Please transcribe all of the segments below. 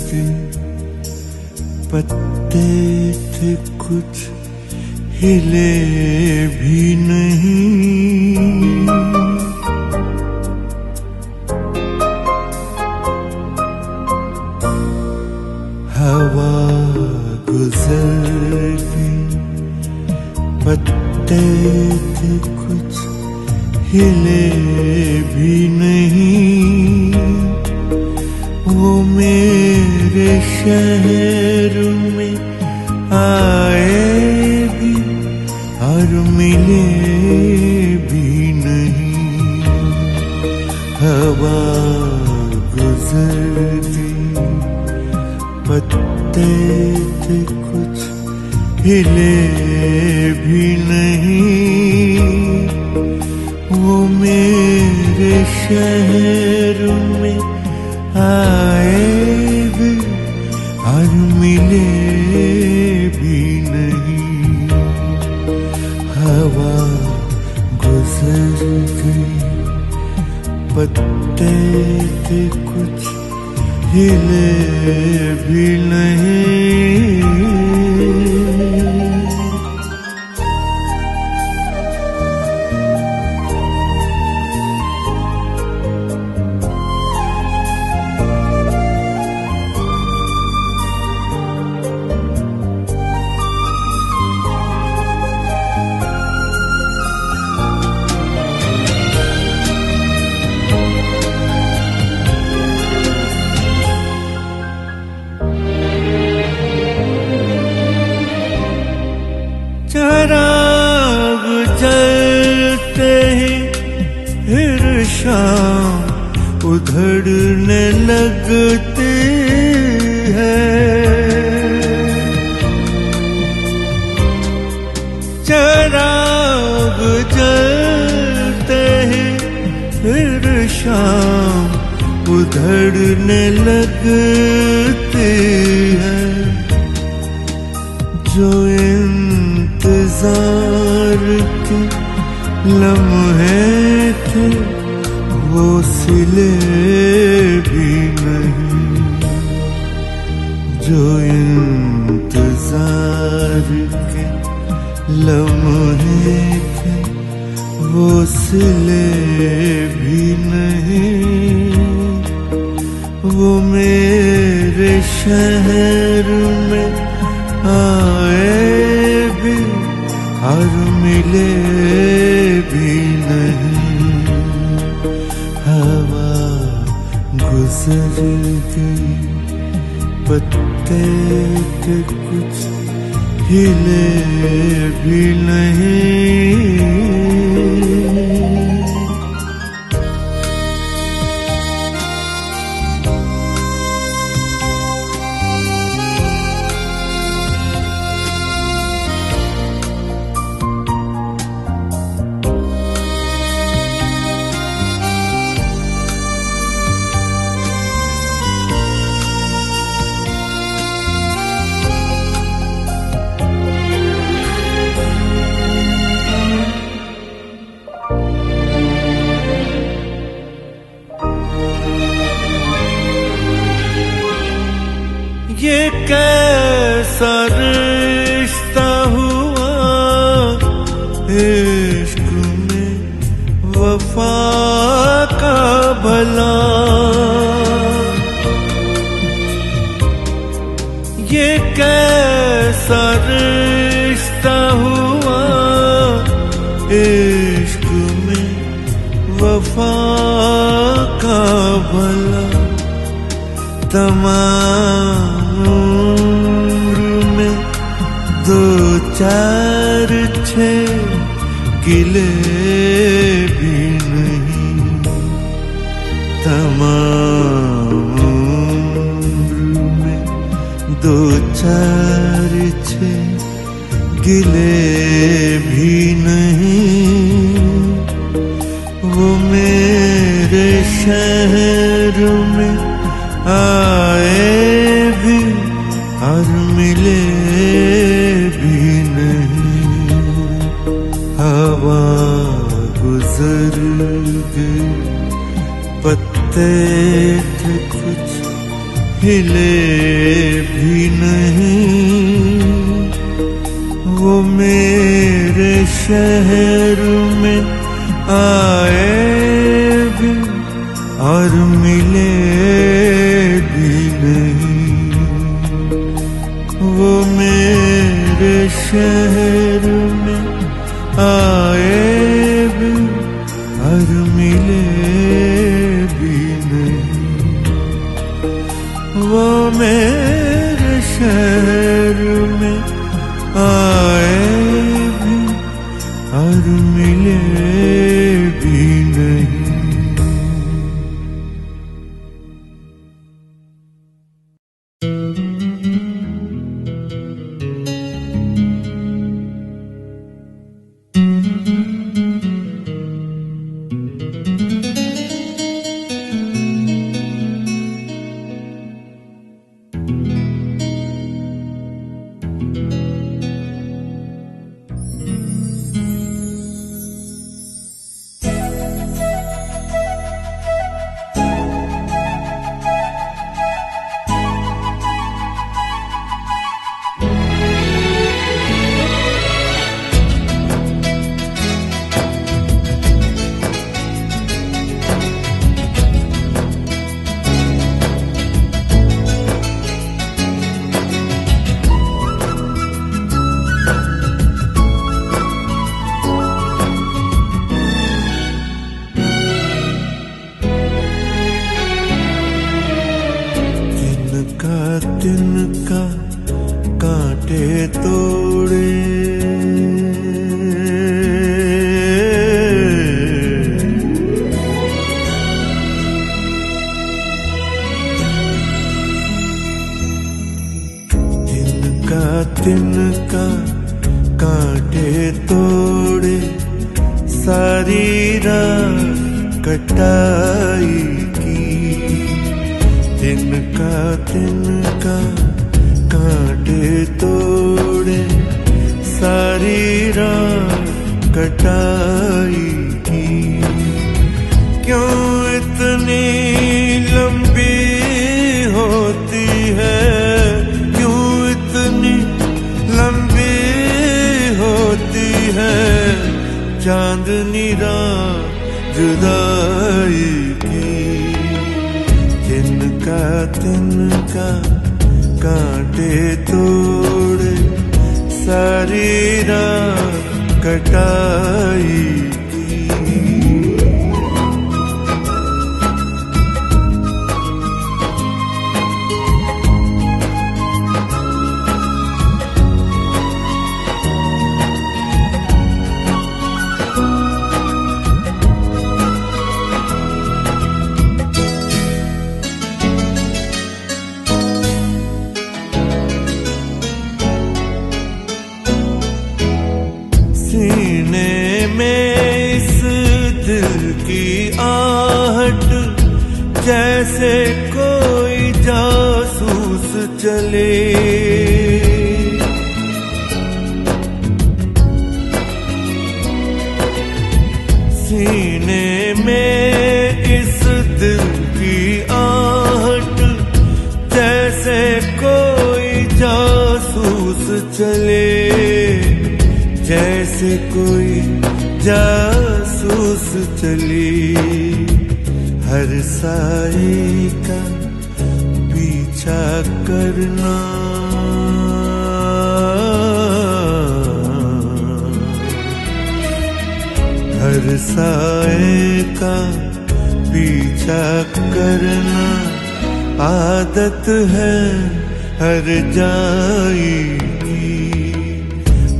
के पत्ते थे कुछ हिले भी नहीं। हवा गुजर गई, पत्ते थे कुछ हिले भी नहीं। वो मेरे शहर में आए भी और मिले भी नहीं। हवा गुजर गई, पत्ते थे कुछ हिले भी नहीं। वो मेरे शहर में आए भी और मिले भी नहीं। हवा गुजर गई, पत्ते थे कुछ हिले भी नहीं। चराग जलते ही फिर शाम उधड़ने लगती है। चराग जलते ही फिर शाम उधड़ने लगती है। जो इंतजार के लम्हे थे वो सिले भी नहीं। जो इंतजार के लम्हे थे वो सिले भी नहीं। वो मेरे शहर में आए भी और मिले भी नहीं। हवा गुजर गई, पत्ते के कुछ हिले भी नहीं। ये कैसा रिश्ता हुआ इश्क में वफा का भला। ये कैसा रिश्ता हुआ इश्क में वफा का भला। तमाम उम्र में दो चार छः गिले भी नहीं। तमाम उम्र में दो चार छः गिले भी नहीं। वो मेरे शहर में आए भी और मिले भी नहीं। हवा गुजर गई, पत्ते थे कुछ हिले भी नहीं। वो मेरे शहर में आए भी और मिले भी नहीं। वो मेरे शहर में आए भी और मिले भी नहीं। वो मेरे शहर में आए भी और मिले भी नहीं। तिनका कांटे तोड़े, तिनका कांटे तोड़े, सारी रात कटाई की। तिनका कांटे तोड़े, सारी रात कटाई की। क्यों इतनी लंबी होती है, क्यों इतनी लंबी होती है चांदनी रात जुदाई की। तिनका कांटे तोड़े, सारी रात कटाई की। सीने में इस दिल की आहट, जैसे कोई जासूस चले। सीने में इस दिल की आहट, जैसे कोई जासूस चले। जैसे कोई जासूस चली, हर साए का पीछा करना। हर साए का पीछा करना आदत है हर जाई की।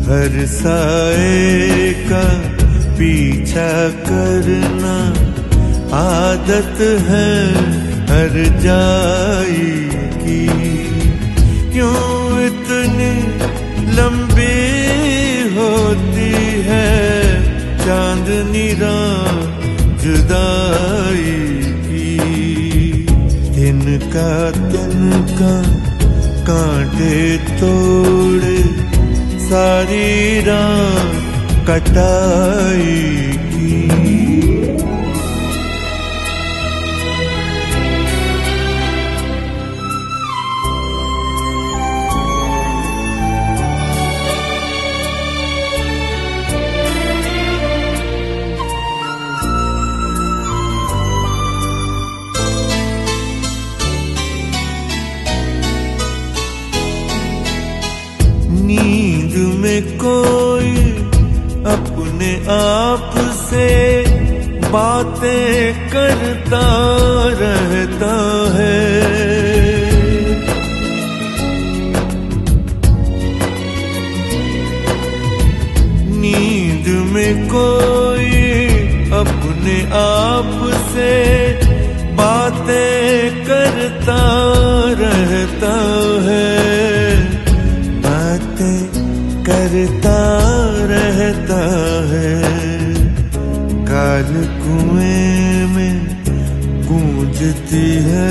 हर साए का पीछा करना आदत है हर जाई की। क्यों इतनी लंबी होती है चांदनी रात जुदाई की। तिनका कांटे तोड़े, सारी रात कटाई की। में कोई अपने आप से बातें करता रहता है। नींद में कोई अपने आप से बातें करता रहता है, बातें करता रहता है। काल कुएं में गूंजती है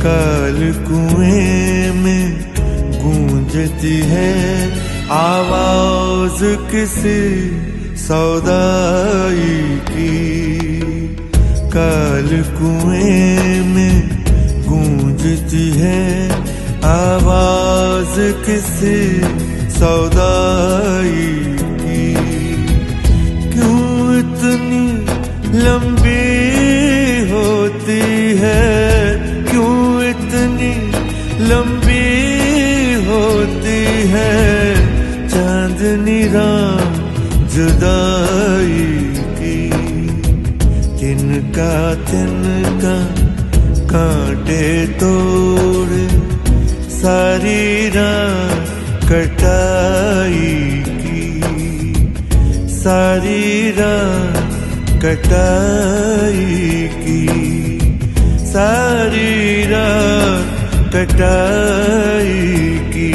काल कुएं में गूंजती है आवाज किसी सौदाई की। काल कुएं में गूंजती है आवाज किसी सौदाई की। क्यों इतनी लंबी होती है, क्यों इतनी लंबी होती है चांदनी रात जुदाई की। तिनका तिनका कांटे तोड़ सारी रात कटाई की, सारी रात कटाई की, सारी रात कटाई की।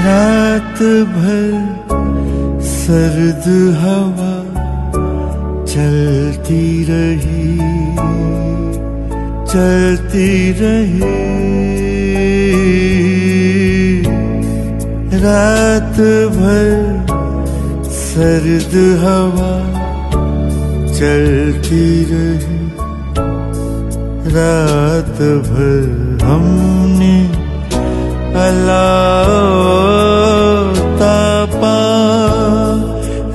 रात भर सर्द हवा चलती रही, चलती रही। रात भर सर्द हवा चलती रही। रात भर हमने तापा,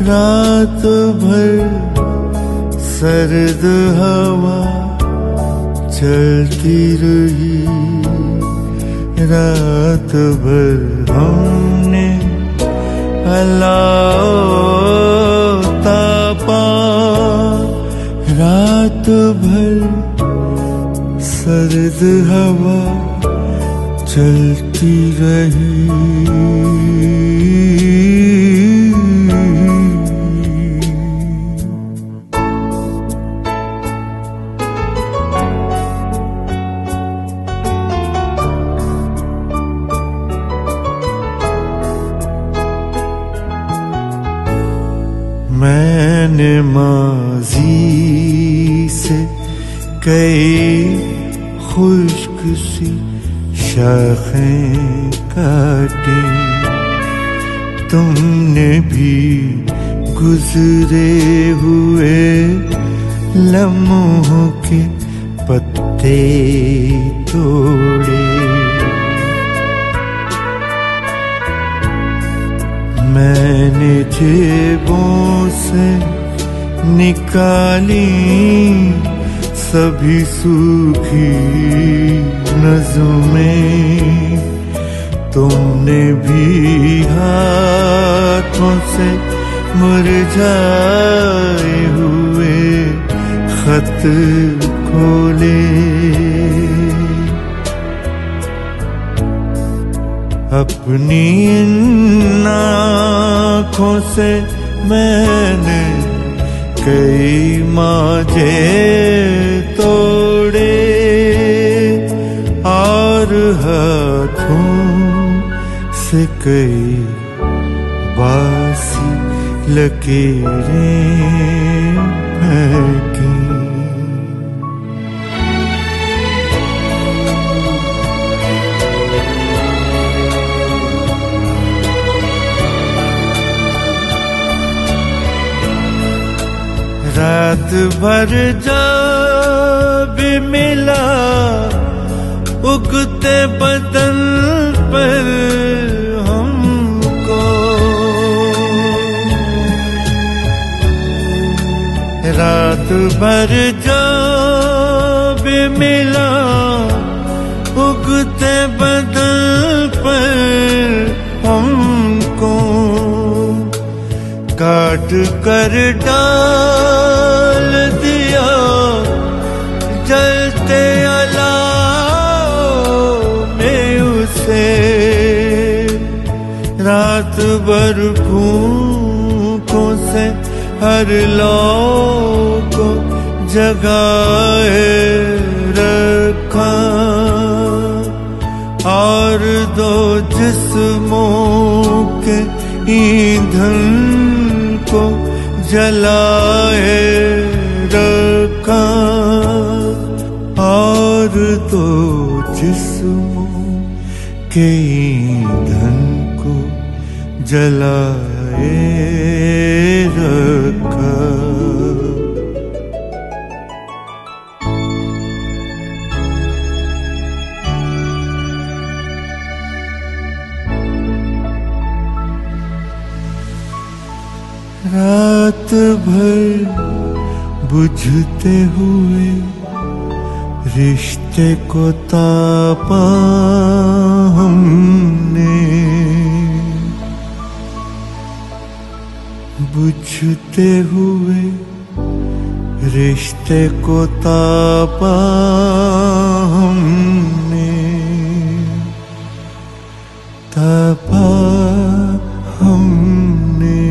रात भर सर्द हवा चलती रही। रात भर हमने तापा, रात भर सर्द हवा चलती रही। मैंने माज़ी से कई खुश्क सी शाखें काटी, तुमने भी गुजरे हुए लम्हों के पत्ते तोड़े। मैंने जेबों से निकाली सभी सूखी नज़्में, तुम अपने भी हाथों से मुरझाए हुए खत खोले। अपनी इन आँखों से मैंने कई मांझे तोड़े और हाथों से कई बासी लकीरें फेंकी। रात भर जब मिला उगते बदन पर हमको, रात भर जब मिला उगते बदन पर हमको, काट कर डाल दिया जलते अलाव में उसे। रात भर भूखों से हर लौ को जगाए रखा और दो जिस्मों के ईंधन को जलाए रखा और दो जिस्मों के ईंधन को जलाए रखा। रात भर बुझते हुए रिश्ते को तापा हमने, बुझते हुए रिश्ते को तापा हमने, तापा हमने।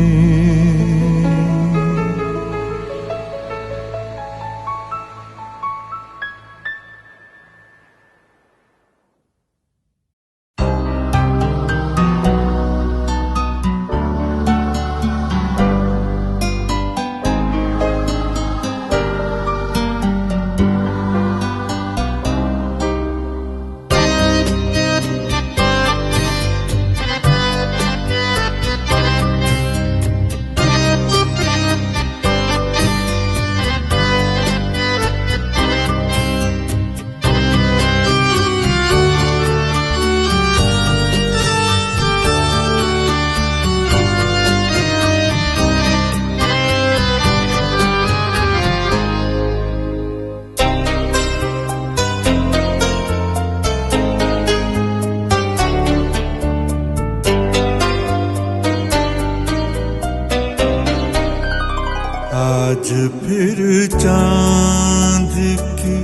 आज फिर चांद की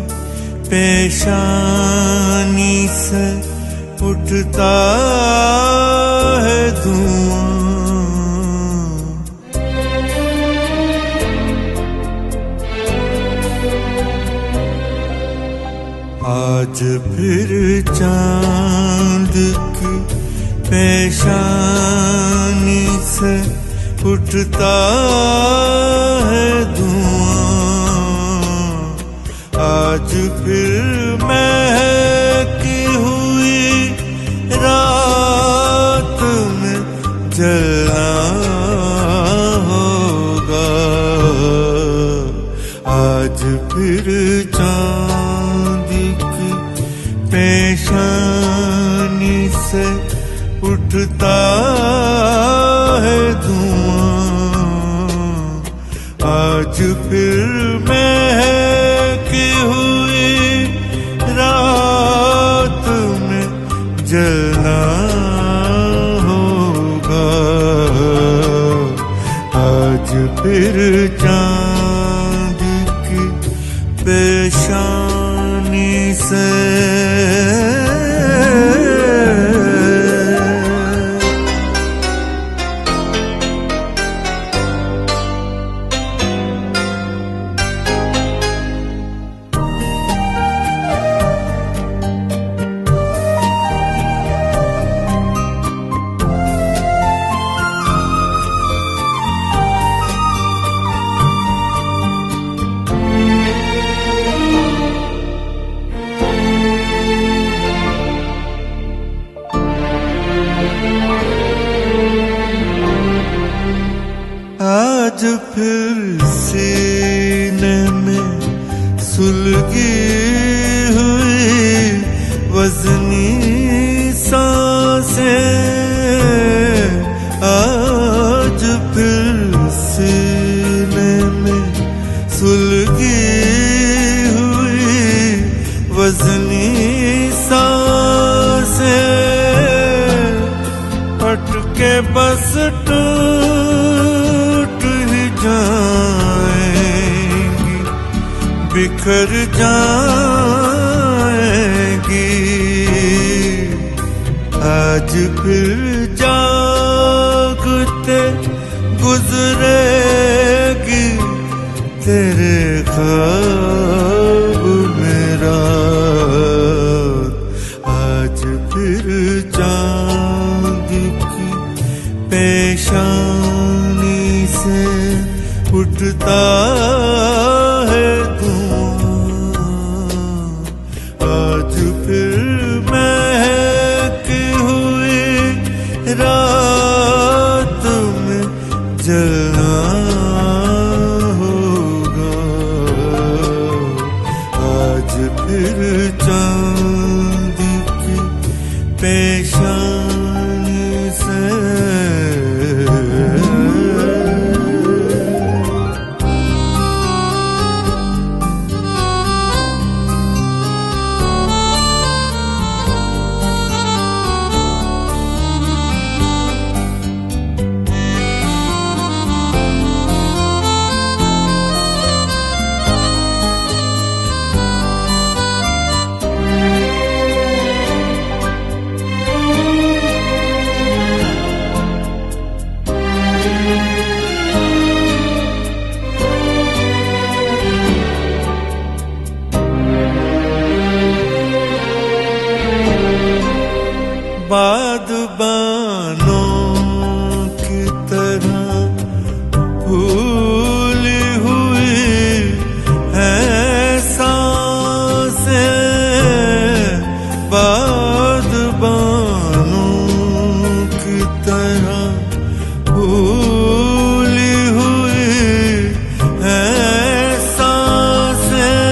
पेशानी से उठता है धुआं, आज फिर चांद की पेशानी से उठता है धुआं। आज फिर महकी हुई रात में जलना होगा। आज फिर चांद की पेशानी से उठता है धुआं। आज फिर महकी हुई रात में जलना फिर चांद की पेशानी से आज फिर सीने में सुलगी हुई वज़नी सांसें, आज फिर सीने में सुलगी हुई वज़नी सांसें, अटके बस जाएंगी, बिखर जाएंगी। आज फिर जागते गुजरेगी तेरे ख्वाब में रात। आज फिर चांद की पेशानी से उठता है धुआं। आज फिर महकी हुई रात में जलना होगा। आज फिर चांद की पेशानी से बादबानों की तरह भूली हुई है सांसें, बादबानों की तरह भूली हुई है सांसें,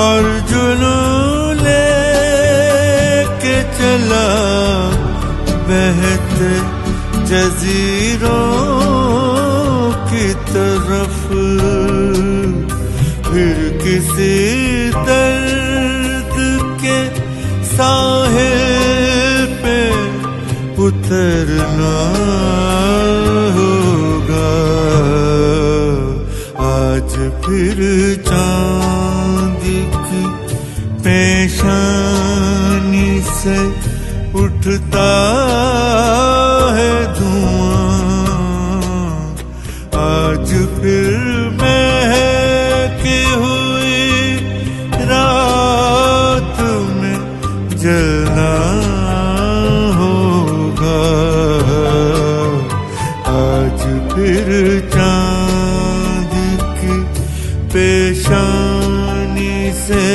और जुनून चला बहते जज़ीरों की तरफ, फिर किसी दर्द के साहिल पे उतरना होगा। आज फिर चांद की पेशानी से उठता है धुआं। आज फिर महकी हुई रात में जलना होगा। आज फिर चांद की पेशानी से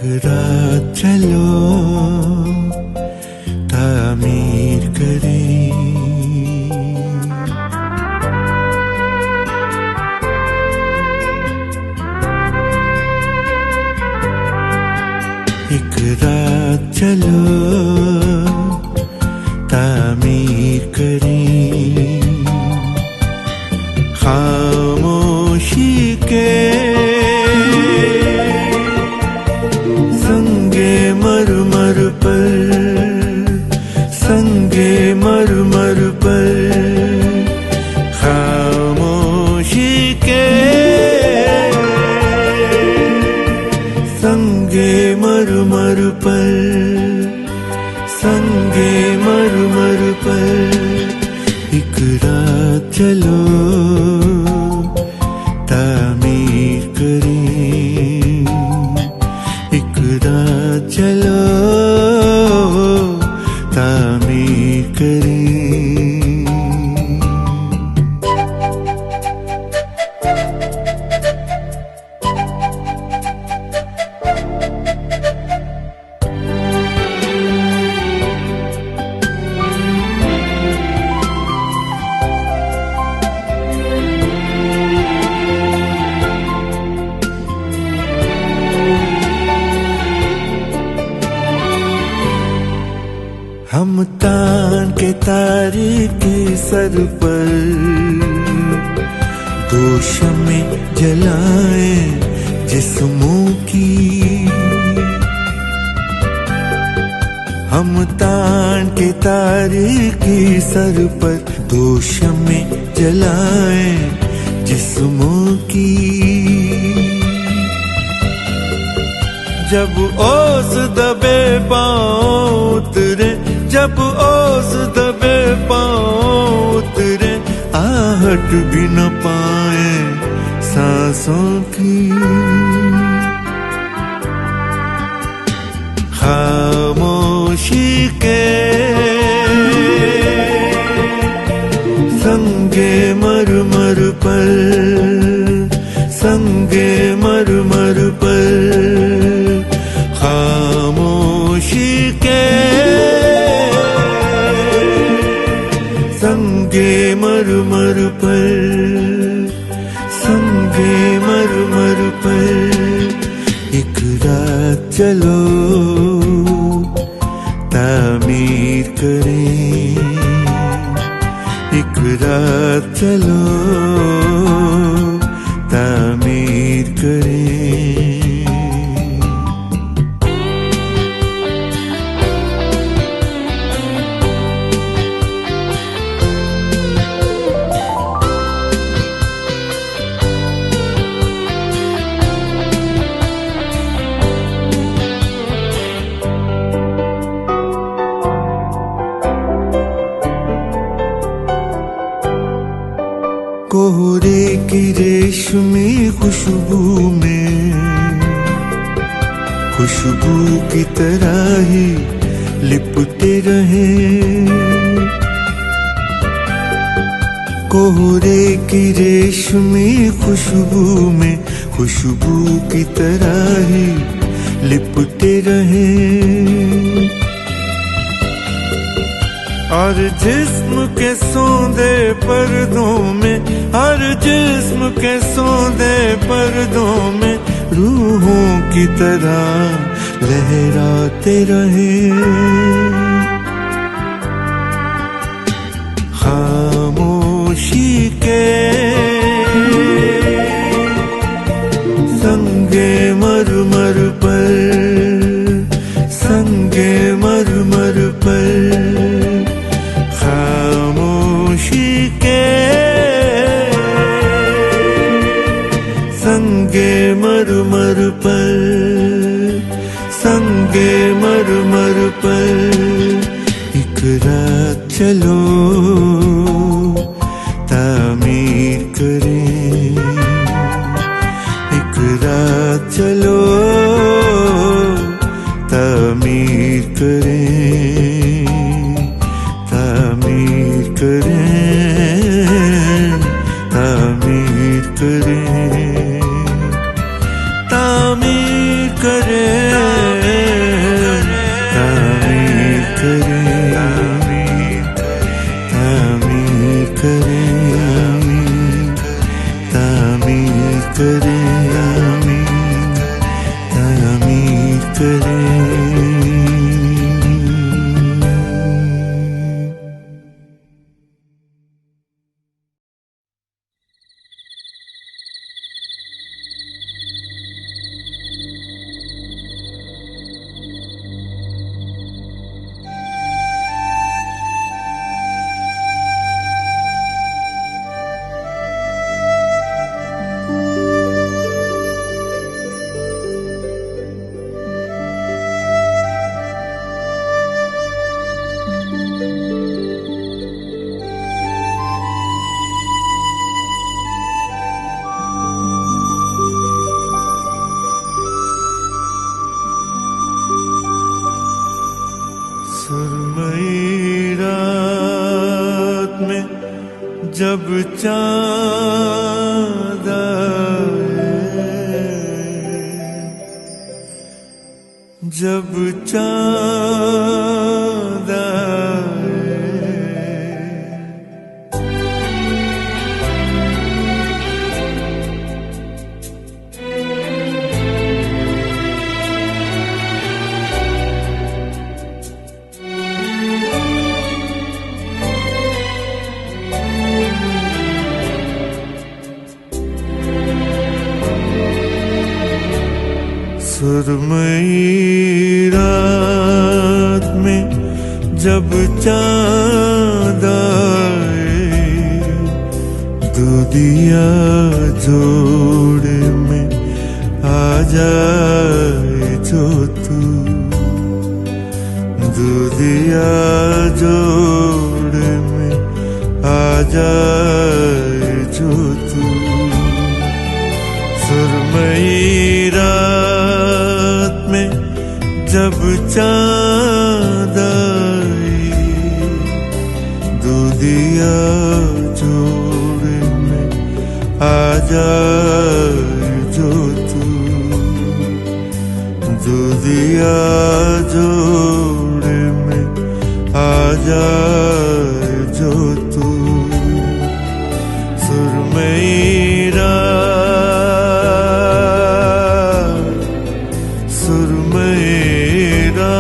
रात चलो तामीर करें, एक रात चलो तामीर करें, खामोशी के संगे मरमर पर, संगे मरमर पर, खामोशी के संगे मरमर पर, संगे मरमर पर, एक रात चलो तामीर करें, एक रात चलो तामीर करें। हम तान के तारे के सर पर दो शमे जलाएं जिस्मों की, हम तान के तारे के सर पर दो शमे जलाएं जिस्मों की, जब ओस दबे पाँव उतरे, जब ओस दबे पाँव उतरे, आहट भी न पाए सांसों की, खामोशी के संगे मरमर पर, संगे मरमर पर, खामोशी के संगे मरमर पर, संगे मरमर पर, एक रात चलो तामीर करें, एक रात चलो तामीर करें। कोहरे की रेशमी खुशबू में, खुशबू की तरह ही लिपटे रहे, कोहरे की रेशमी खुशबू में, खुशबू की तरह ही लिपटे रहे, और जिस्म के सौंदे पर्दों में, हर जिस्म के सौंदे पर्दों में, रूहों की तरह लहराते रहे, खामोशी के संगे मरमर पर, संगे मरमर पर, खामोशी के संगे मरमर पर, संगे मरमर पर, एक रात चलो तामीर करें, एक रात चलो तामीर करें, तामीर करें, तामीर करें, तामीर करें। करें, तामीर करें। सुरमई रात में जब चाँद आए, जब चाँद आए, सुरमई रात में जब चाँद आए, दूधिया जोड़ में आ जाए जो तू, दूधिया जोड़ में आ जाए जो तू। सुरमई रात में जब चाँद आई, दूधिया जोड़ में आ जाए जो तू, दूधिया जोड़ में आ जाए जो तू। सुरमई रात, सुरमई रात।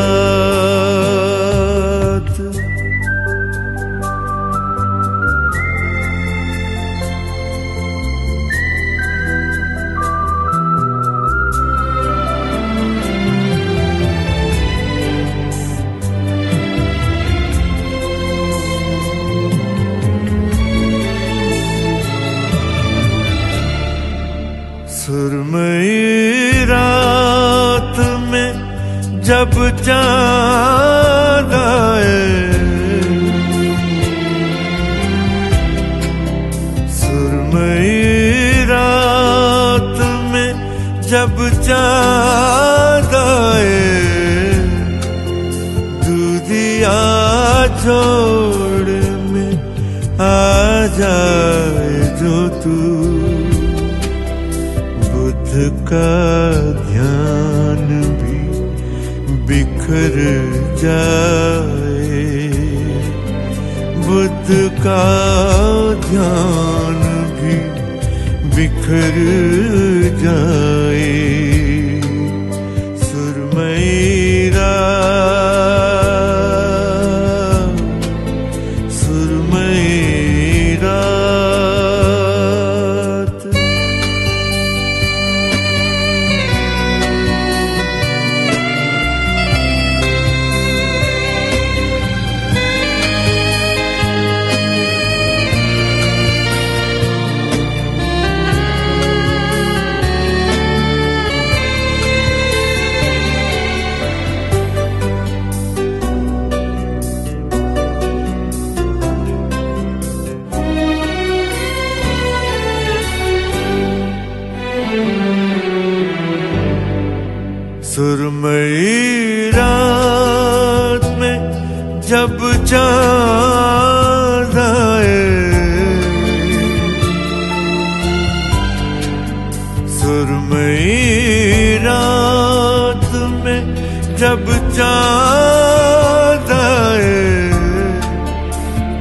सुरमई रात में जब चाँद आए, सुरमई रात में जब चाँद आए, दूधिया जोड़ में आ जाए जो तू, बुद्ध का ध्यान भी बिखर जाए, बुद्ध का ध्यान भी बिखर जाए। सुरमई रात, सुरमई रात। सुरमई रात में जब चाँद आए, सुरमई रात में जब चाँद आए,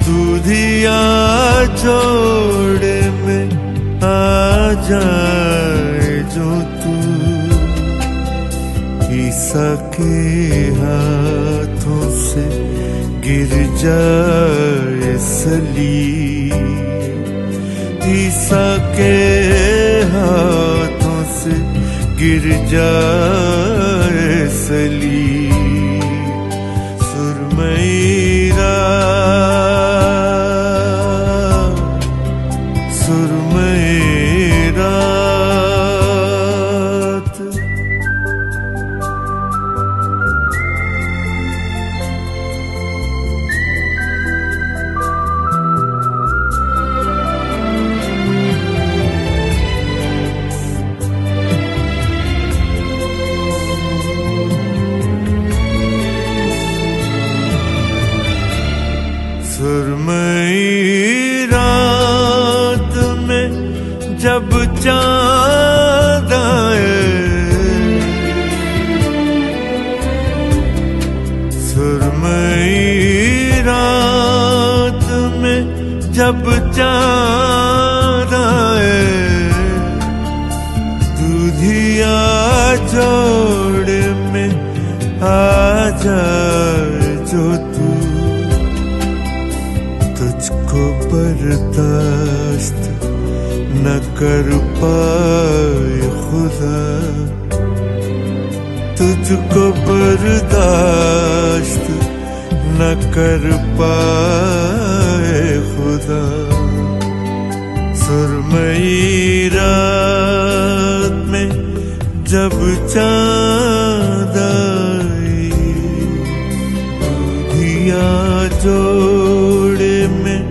दूधिया जोड़ में आ जाए ईसा के हाथों से गिर जाए सलीब, ईसा के हाथों से गिर जाए सलीब। सुरमई रात, सुरमई रात, सुरमई रात में जब चाँद आए, सुरमई रात में जब चाँद आए, दूधिया जोड़े में आ जाए जो तू, तुझको बर्दाश्त न कर पाए खुदा, तुझको बर्दाश्त न कर पाए खुदा। सुरमई रात में जब चाँद आई, दूधिया जोड़े में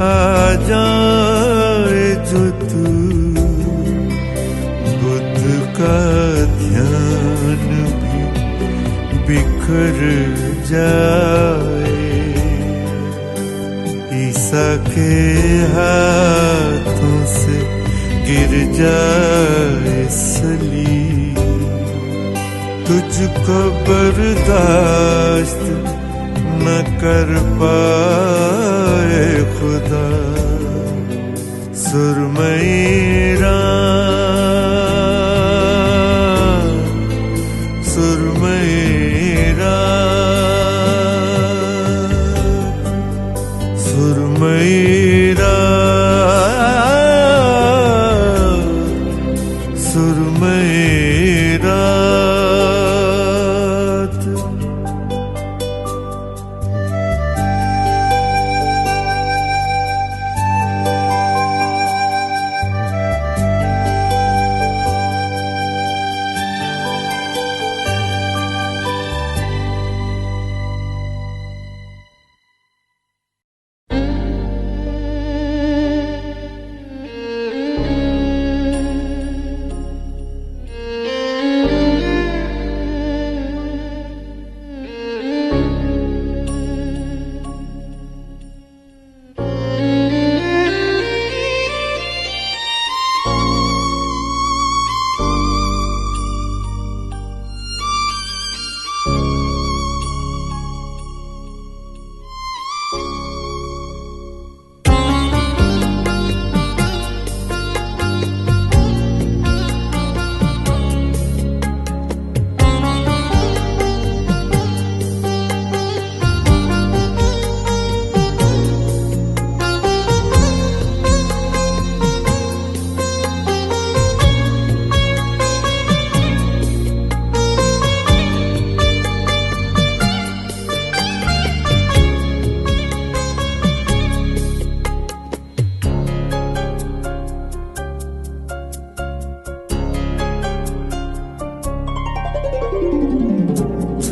आ जाए जो तू, बुद्ध का ध्यान भी बिखर जाए, ईसा के हाथों से गिर जाए सलीब, तुझको बर्दाश्त न कर पाए खुदा। सुरमई रात, सुरमई रात, सुरमई रात, सुरमई रात।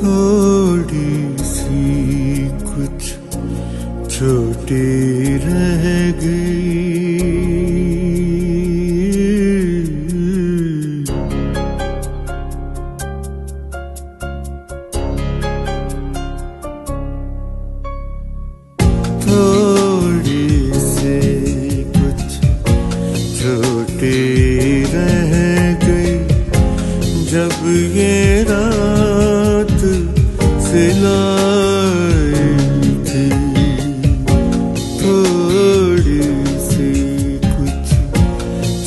थोड़ी सी कुछ छोटी रह गई, थोड़ी सी कुछ छोटी रह गई, जब ये रात सिलाई थी, थोड़ी सी कुछ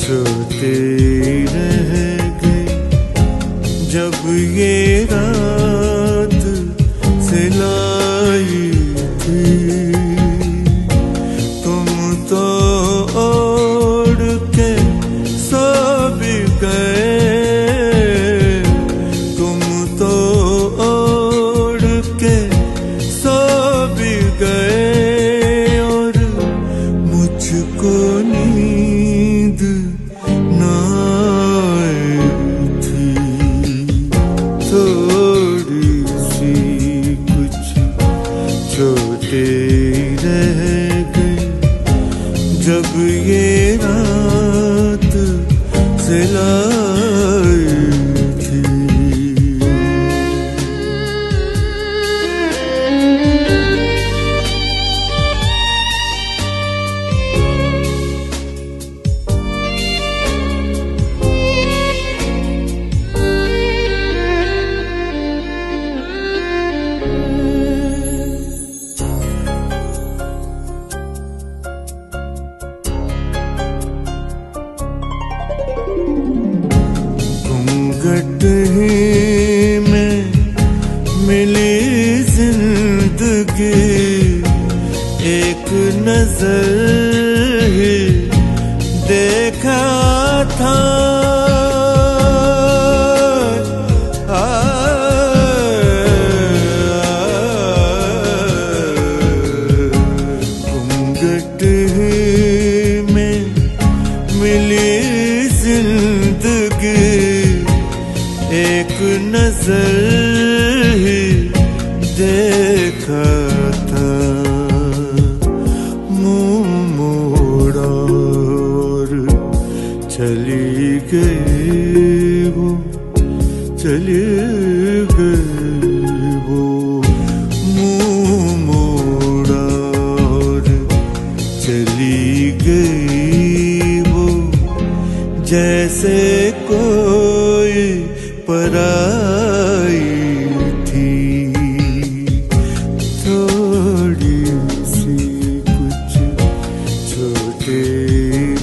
छोटी रह गई, जब ये रात सिलाई थी। घूंघट ही में मिली जिंदगी, एक नजर ही देखा था। घूंघट ही में मिली जिंदगी, एक नजर ही देखा था। मुंह मोड़ा और चली गई वो, चली गई वो। मुंह मोड़ा और चली गई वो, जैसे कोई पराई थी। थोड़ी सी कुछ छोटे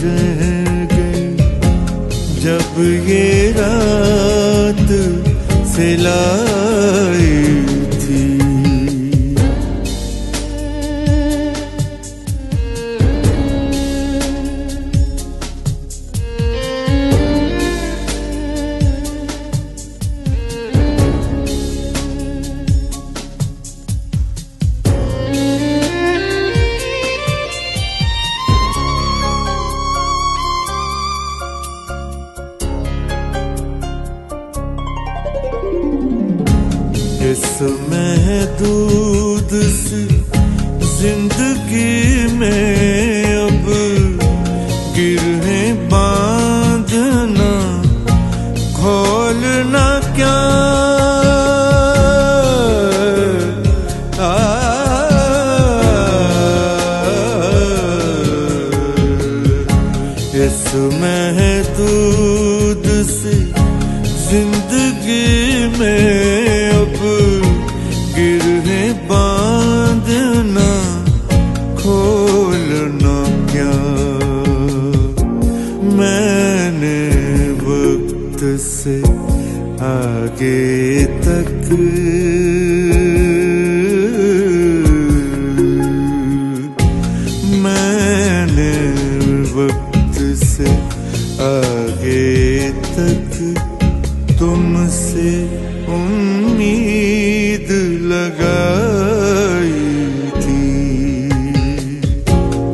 रह गए, जब ये रात सिलाई थी। इस महदूद सी जिंदगी में अब गिरहें बांधना खोलना क्या। इस महदूद सी जिंदगी में अब गिरहें बांधना खोलना क्या। मैंने वक्त से आगे तक मैंने वक्त से आगे तक तुमसे उम्मीद लगाई थी।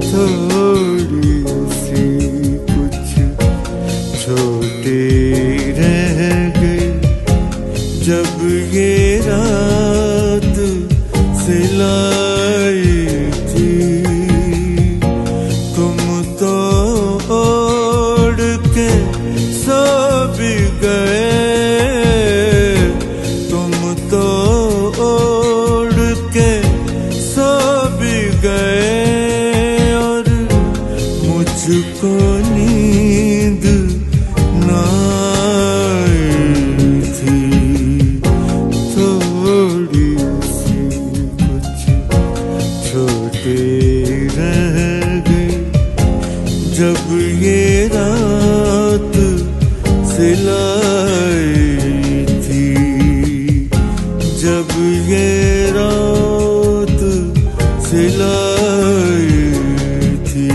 थोड़ी सी कुछ छोटे रह गए, जब ये रात सिलाई थी। तुम तो ओढ़ के सो भी गए, तुम तो ओढ़ के सो भी गए, और मुझको नींद ना आई थी। थोड़ी सी कुछ छोटे रह गए, जब ये रात सिलाई थी। जब ये रात सिलाई थी,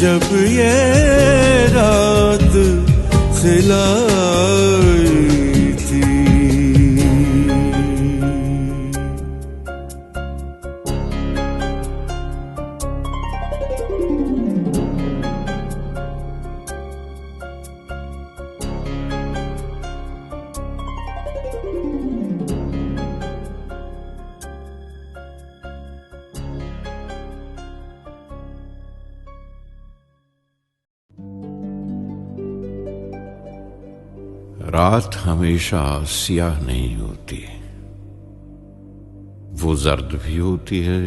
जब ये रात सिलाई थी। रात हमेशा स्याह नहीं होती, वो जर्द भी होती है,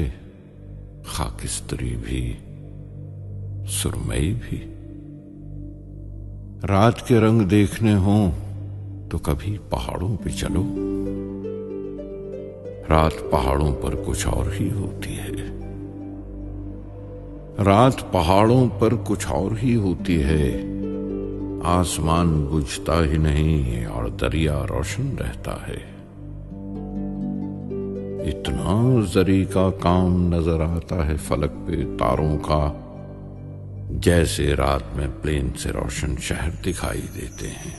खाकिस्तरी भी, सुरमई भी। रात के रंग देखने हों तो कभी पहाड़ों पे चलो, रात पहाड़ों पर कुछ और ही होती है। रात पहाड़ों पर कुछ और ही होती है, आसमान बुझता ही नहीं और दरिया रोशन रहता है। इतना जरी का काम नजर आता है फलक पे तारों का, जैसे रात में प्लेन से रोशन शहर दिखाई देते हैं।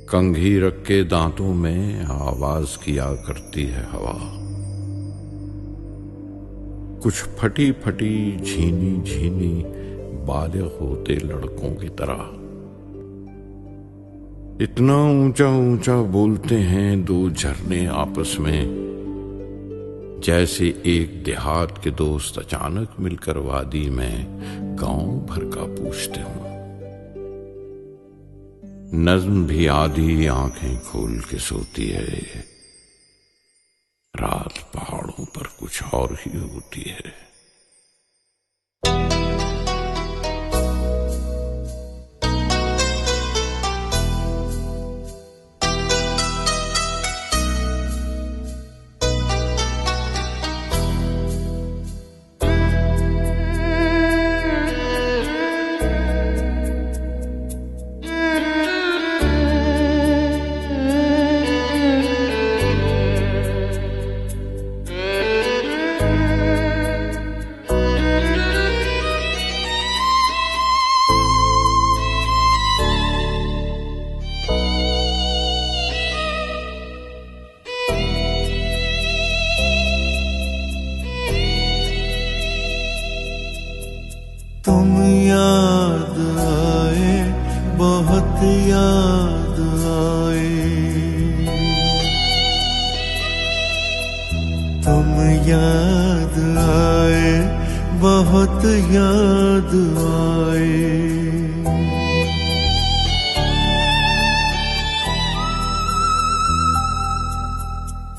कंघी रख के दांतों में आवाज किया करती है हवा, कुछ फटी फटी झीनी झीनी बालिग होते लड़कों की तरह। इतना ऊंचा ऊंचा बोलते हैं दो झरने आपस में, जैसे एक देहात के दोस्त अचानक मिलकर वादी में गांव भर का पूछते हों। नज्म भी आधी आंखें खोल के सोती है, रात पहाड़ों पर कुछ और ही होती है। तुम याद आए, बहुत याद आए, तुम याद आए, बहुत याद आए।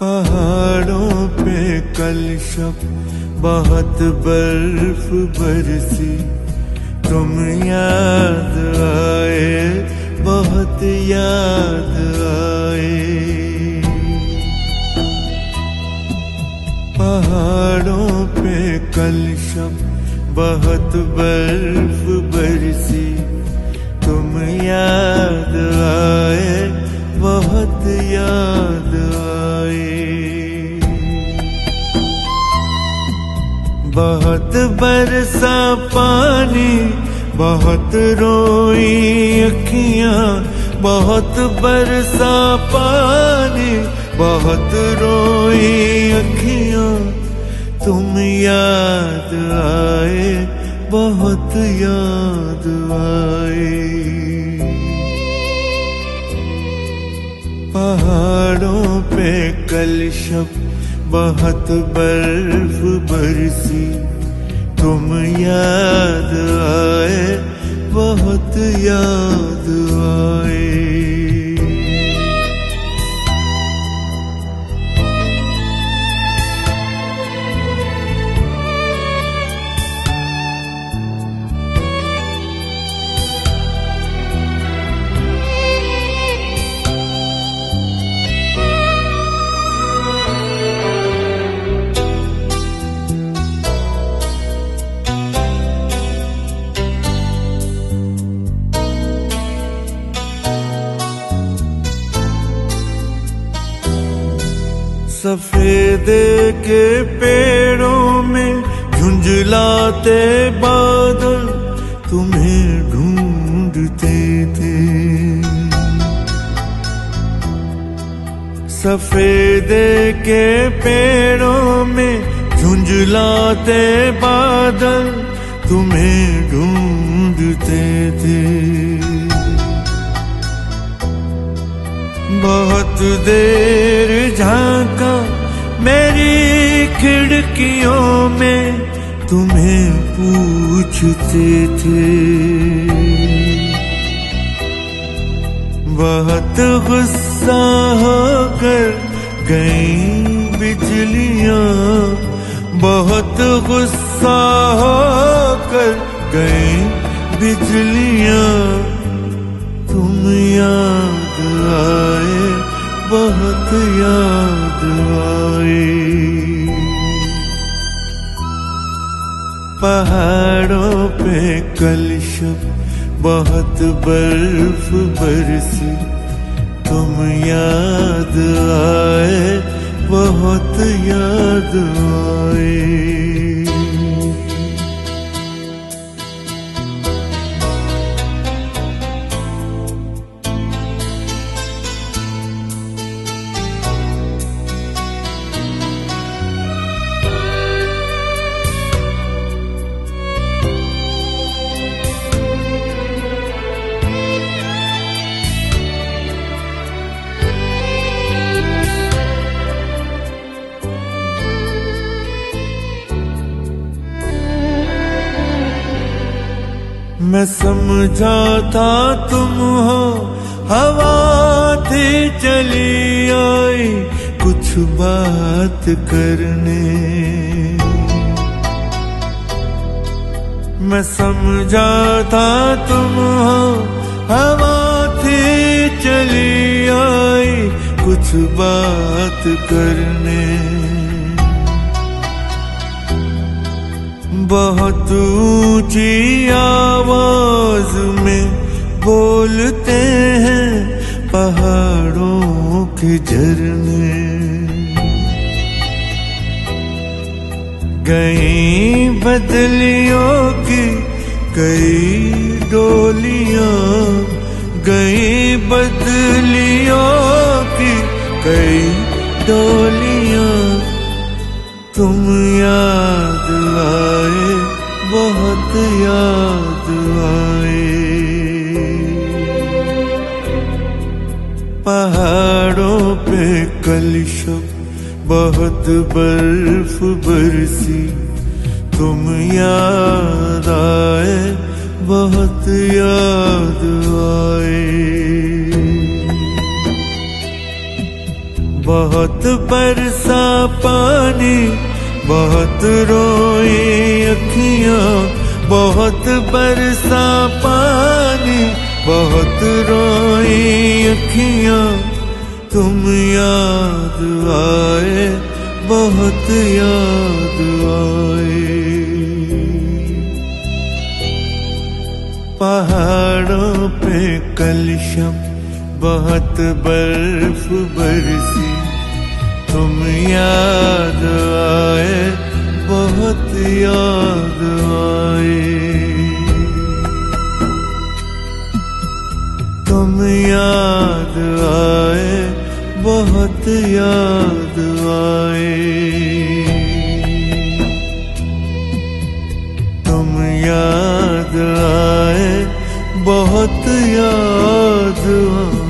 पहाड़ों पे कल शब बहुत बर्फ बरसी, तुम याद आए, बहुत याद आए। पहाड़ों पे कल शब बहुत बर्फ बरसी, तुम याद आए, बहुत याद आए। बहुत बरसा पानी, बहुत रोई अखियां, बहुत बरसा पानी, बहुत रोई अखियां, तुम याद आए, बहुत याद आए। पहाड़ों पे कल शब बहुत बर्फ बरसी, तुम याद आए, बहुत याद आए। सफेदे के पेड़ों में झुंझलाते बादल तुम्हें ढूंढते थे। सफेदे के पेड़ों में झुंझलाते बादल तुम्हें ढूंढते थे। बहुत देर झांका मेरी खिड़कियों में, तुम्हें पूछते थे। बहुत गुस्सा होकर गई बिजलियां, बहुत गुस्सा होकर गई बिजलियां। तुम याद आए, बहुत याद आए। पहाड़ों पे कल शब बहुत बर्फ बरसी, तुम याद आए, बहुत याद आए। मैं समझा था तुम हो हवा थी चली आई कुछ बात करने। मैं समझा था तुम हो हवा थी चली आई कुछ बात करने। बहुत ऊंची आवाज में बोलते हैं पहाड़ों के झरने। गई बदलियों की कई डोलियां, गई बदलियों की कई डोलियां। तुम याद आए, बहुत याद आए। पहाड़ों पे कल शब बहुत बर्फ बरसी, तुम याद आए, बहुत याद आए। बहुत बरसा पानी, बहुत रोई अखियां, बहुत बरसा पानी, बहुत रोई अखियां। तुम याद आए, बहुत याद आए। पहाड़ों पे कल शब बहुत बर्फ बरसी, तुम याद आए, बहुत याद आए। तुम याद आए, बहुत याद आए। तुम याद आए, बहुत याद आए।